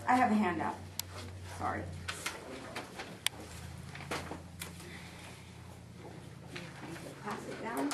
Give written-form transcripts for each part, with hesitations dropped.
I have a handout. Sorry. Pass it down.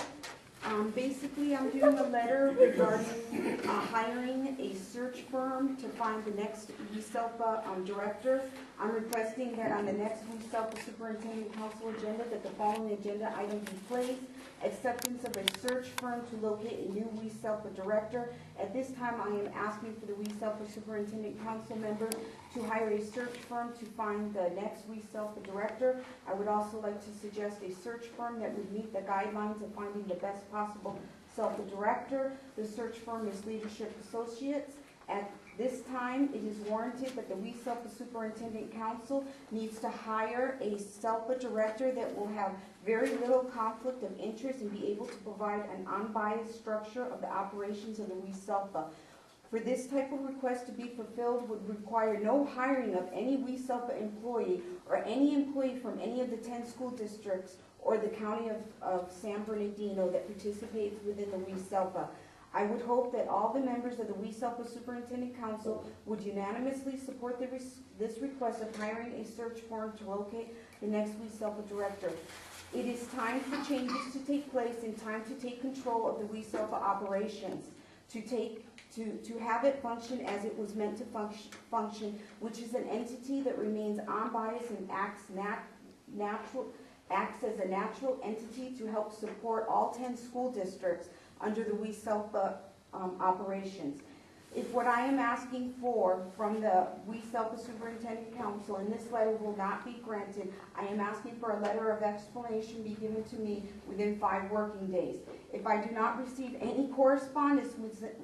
Basically, I'm doing a letter regarding hiring a search firm to find the next WESELPA director. I'm requesting that on the next WESELPA Superintendent Council agenda that the following agenda items be placed. Acceptance of a search firm to locate a new WESELPA director. At this time, I am asking for the WESELPA Superintendent Council member to hire a search firm to find the next WESELPA director. I would also like to suggest a search firm that would meet the guidelines of finding the best possible SELPA director. The search firm is Leadership Associates. At this time, it is warranted that the WESELPA Superintendent Council needs to hire a SELPA director that will have very little conflict of interest and be able to provide an unbiased structure of the operations of the WESELPA. For this type of request to be fulfilled would require no hiring of any WESELPA employee or any employee from any of the 10 school districts or the county of San Bernardino that participates within the WESELPA. I would hope that all the members of the WESELPA Superintendent Council would unanimously support this request of hiring a search firm to locate the next WESELPA director. It is time for changes to take place and time to take control of the WESELPA operations, to have it function as it was meant to function, which is an entity that remains unbiased and acts as a natural entity to help support all 10 school districts under the WESELPA operations. If what I am asking for from the WESELPA Superintendent Council, and this letter will not be granted, I am asking for a letter of explanation be given to me within 5 working days. If I do not receive any correspondence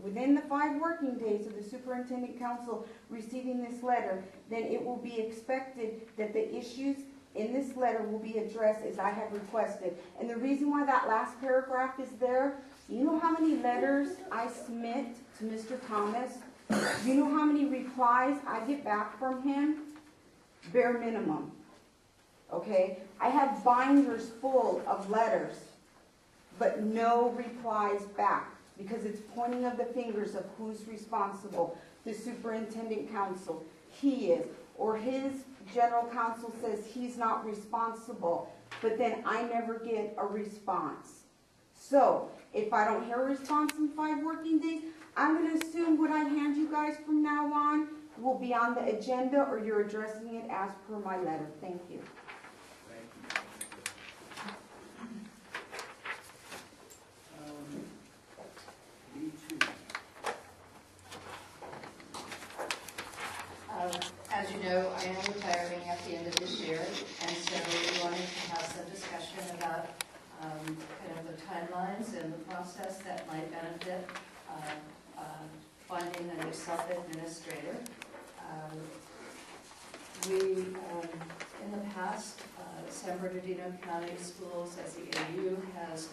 within the 5 working days of the Superintendent Council receiving this letter, then it will be expected that the issues in this letter will be addressed as I have requested. And the reason why that last paragraph is there, you know how many letters I submit to Mr. Thomas? You know how many replies I get back from him? Bare minimum. Okay? I have binders full of letters, but no replies back because it's pointing of the fingers of who's responsible. The Superintendent Council, he is, or his general counsel says he's not responsible, but then I never get a response. So, if I don't hear a response in 5 working days, I'm going to assume what I hand you guys from now on will be on the agenda or you're addressing it as per my letter. Thank you. As you know, I am retiring at the end of this year, and so we wanted to have some discussion about kind of the timelines and the process that might benefit finding a new self-administrator. In the past, San Bernardino County Schools as the AU has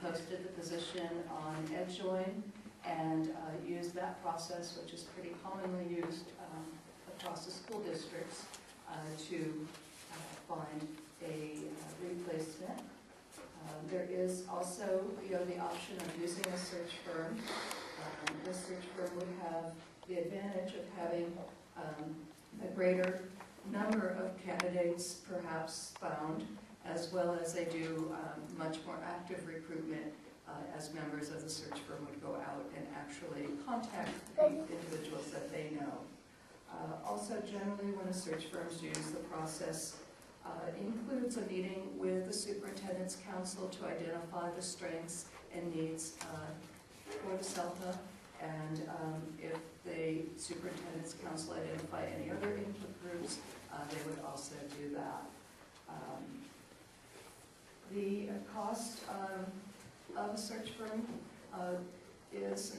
posted the position on EdJoin and used that process, which is pretty commonly used across the school districts to find a replacement. There is also, the option of using a search firm. The search firm would have the advantage of having a greater number of candidates perhaps found, as well as they do much more active recruitment as members of the search firm would go out and actually contact the individuals that they know. Also, generally, when a search firm uses the process, includes a meeting with the Superintendent's Council to identify the strengths and needs for the SELPA, and if the Superintendent's Council identify any other input groups, they would also do that. The cost of a search firm is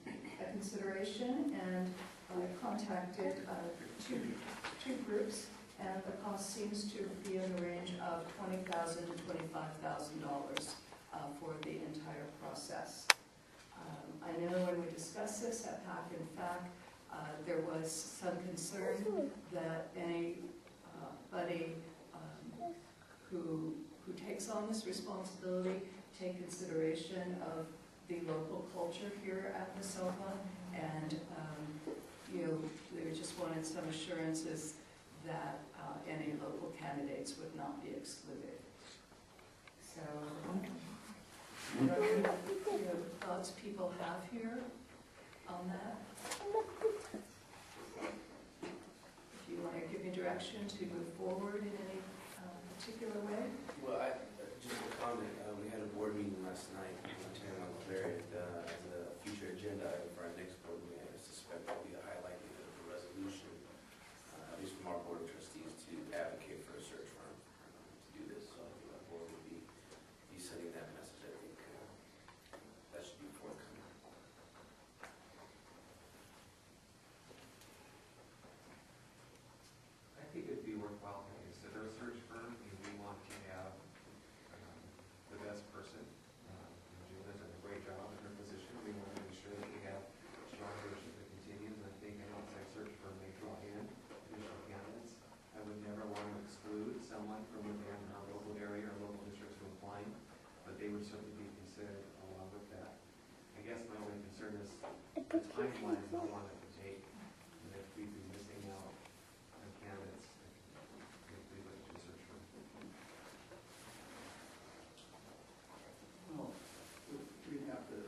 a consideration, and I contacted two groups, and the cost seems to be in the range of $20,000 to $25,000 for the entire process. I know when we discussed this at PAC and FAC, there was some concern that anybody who takes on this responsibility take consideration of the local culture here at WESELPA, and they just wanted some assurances that any local candidates would not be excluded. So, I don't know what thoughts people have here on that. If you want to give me direction to move forward in any particular way. Well, just a comment, we had a board meeting last night, Lieutenant Montclair, as a future agenda item for our next board meeting. I suspect will be a high likelihood of a resolution, at least from our board of trustees, to advocate for a search firm to do this. So I think our board will be sending that message. I think that should be forthcoming. I think it'd be worthwhile to consider a search firm if we want to have the best person. Julie's done a great job in her position. We want to make sure that we have strong leadership that continues. I think an outside search firm may draw in additional candidates. I would never want to exclude someone from within our local area or local districts from applying, but they would certainly be considered along with that. I guess my only concern is the timeline of how long it would take, and if we'd be missing out on candidates, if we look to search for. Well, we'd have to,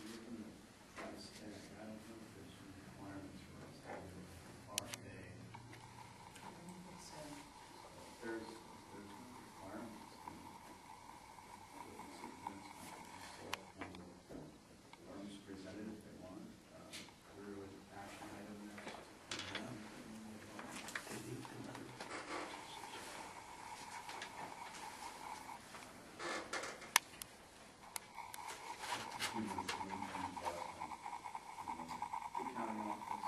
you can price tag, I don't know if there's some requirements for us to do RA. There's requirements. Firms presented if they want, through an action item next. The county office,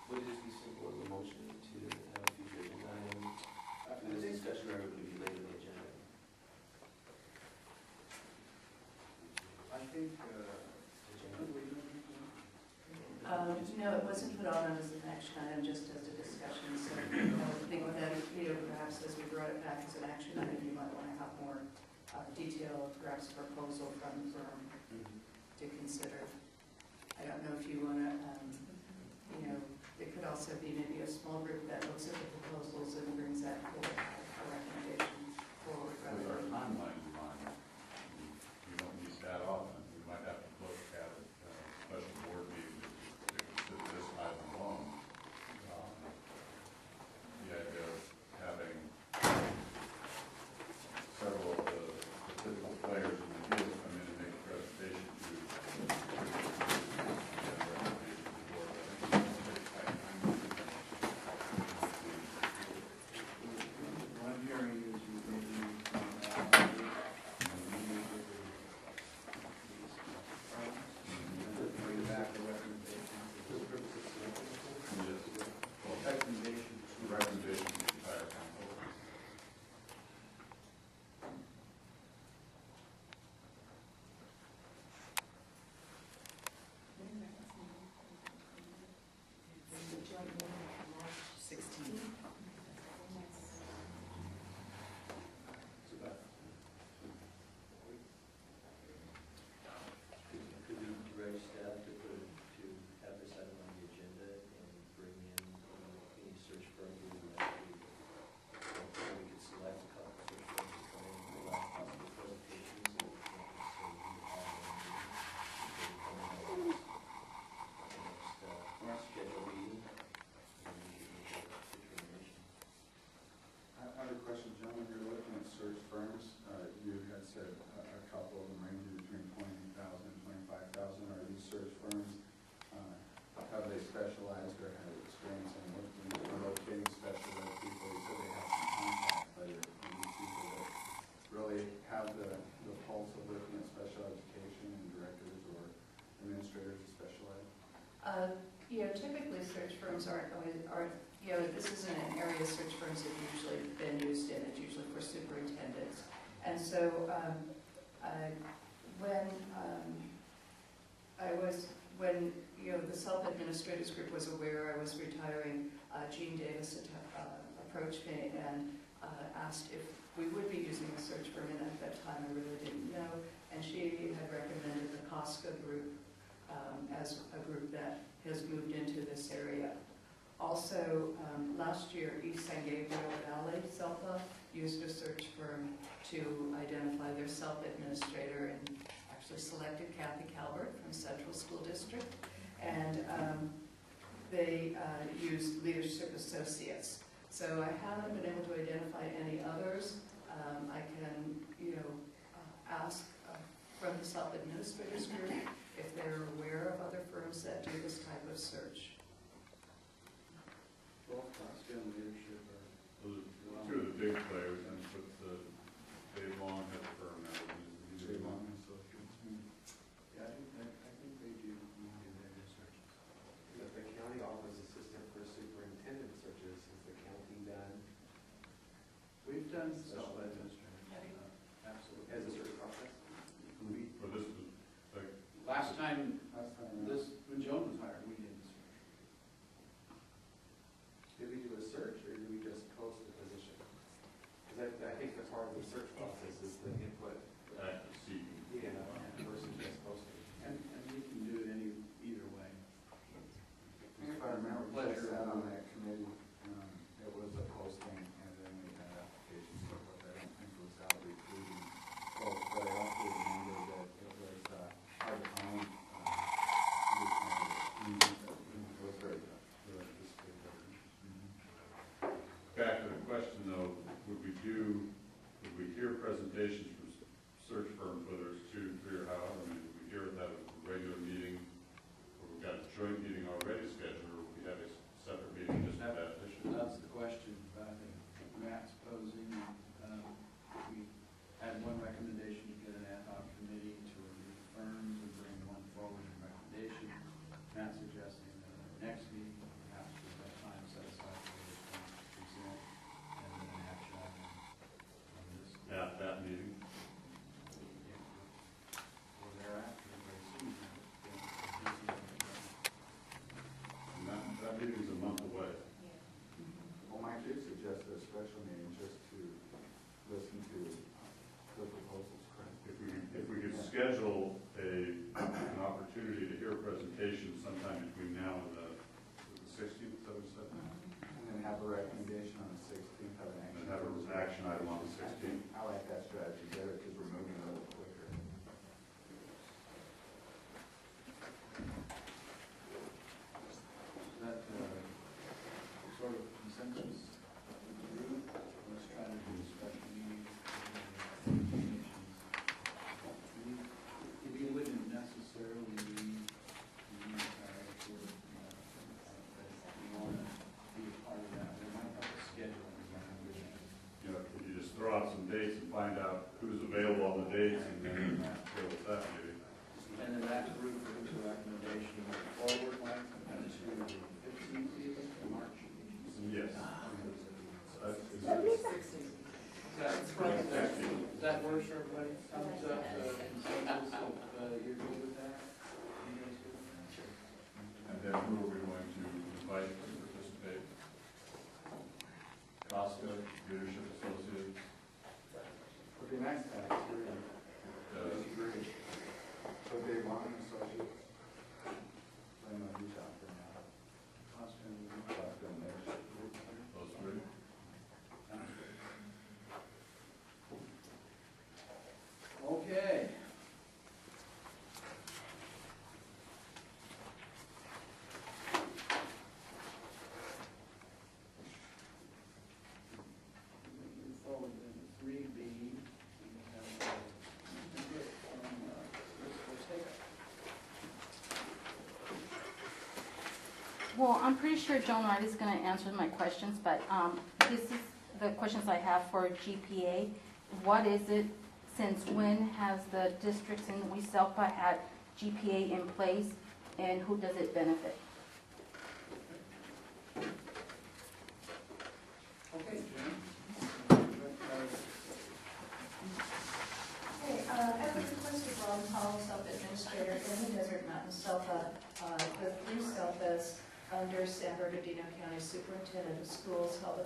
Would it just be simple as a motion to have a future agenda item after this discussion, or would it be later in the agenda? I think, No, it wasn't put on as an action item, just as a discussion. So I would think that, perhaps as we brought it back as an action item, you might want to have more detailed, perhaps proposal from the firm to consider. I don't know if you want to, it could also be maybe a small group that looks at the proposals and brings that forward, a recommendation forward. With our timeline in mind, we don't meet that often. We might have to look at a special board meeting to consider this item alone. The idea of having several of the typical players in the field come in and make a presentation to what I'm hearing is you maybe, bring back a recommendation. Recommendation. recommendation to the entire council. Could we direct staff to have this item on the agenda and bring in any search firm who would like to, so we could select a couple of search firms to come in and provide possible presentations, so we can next scheduled meeting, and we can make a determination. I have a question, John, when you're looking at search firms, you had said a couple of them ranging between 20,000 and 25,000. Are these search firms, have they specialized or have experience in looking or locating specialized people? You said they have some contact, but are these people that really have the pulse of looking at special education and directors or administrators of special ed? Typically search firms aren't, this isn't an area search firms have usually been used in. It's usually for superintendents. And so when the self-administrators group was aware I was retiring, Jean Davis approached me and asked if we would be using a search firm, and at that time I really didn't know, and she had recommended the Costco group as a group that has moved into this area. Also, last year, East San Gabriel Valley, SELPA, used a search firm to identify their self-administrator and actually selected Kathy Calvert from Central School District. And they used Leadership Associates. So I haven't been able to identify any others. I can, ask from the self-administrators group if they're aware of other firms that do this type of search. Both Costco and Leadership are. Those are two of the big players, and with Dave Long has a firm now. Dave Long Associates. Yeah, I think they do their researches. The county offers assistant for superintendent searches. Has the county done, We've done self-administrators. Absolutely. has a search process? For this, like, Last time, when Joan was hired, we did the search. Did we do a search, or did we just post the position? Because I think the part of the search process is the input. active seeking. Yeah, versus just posting. And we can do it either way. If I remember, we sat on that committee, it was a posting, and then we had applications, but I don't think it was out recruiting folks, but I also remember that it was hard to find. It was very tough. Back to the question though, would we hear presentations from search firms, whether it's 2, 3, or however, I mean, would we hear that at a regular meeting, or we've got a joint meeting already scheduled, or would we have a separate meeting just for that issue? That's the question, I think Matt's posing. We had one recommendation to get an ad hoc committee to review firms and bring one forward in recommendation. Matt's suggesting that at the next meeting, perhaps we've got time set aside for this one to present, and then an action item on this. At that meeting? Or thereafter, very soon. And that meeting's a month away. Well, Mike did suggest a special meeting just to listen to the proposals, correct? If we could schedule an opportunity to hear a presentation sometime between now and the 16th, is that what you said? And then have a recommendation on the 16th, have an And action. then have an action item on the 16th. I like that strategy better because we're moving a little quicker. Is that sort of consensus of the group? Let's try to do a special meeting. We wouldn't necessarily need the entire report, but we want to be a part of that. We might have to schedule it. You know, if you just throw out some dates and find out who's available on the dates, and then go with that maybe. And then that group brings a recommendation forward, like, and to the 15th even, of March. Yes. Does that work for everybody? Thumbs up, consensus, you're good with that? You guys good with that? Sure. And then who are we going to invite to participate? Costco, Leadership Associates, Would be nice to have three. Three. So Dave Long Associates. I know he's out there now. Costco and Leadership Group. those three. Okay. Moving forward then to 3B, we have input from WESELPA. Well, I'm pretty sure Joan Wright is going to answer my questions, but this is the questions I have for GPA. What is it, since when has the districts in WESELPA had GPA in place, and who does it benefit? Okay, Jen. Hey, at the request of Ron Hall, self-administrator in the Desert Mountain SELPA, the 3 SELPAs under San Bernardino County Superintendent of Schools held a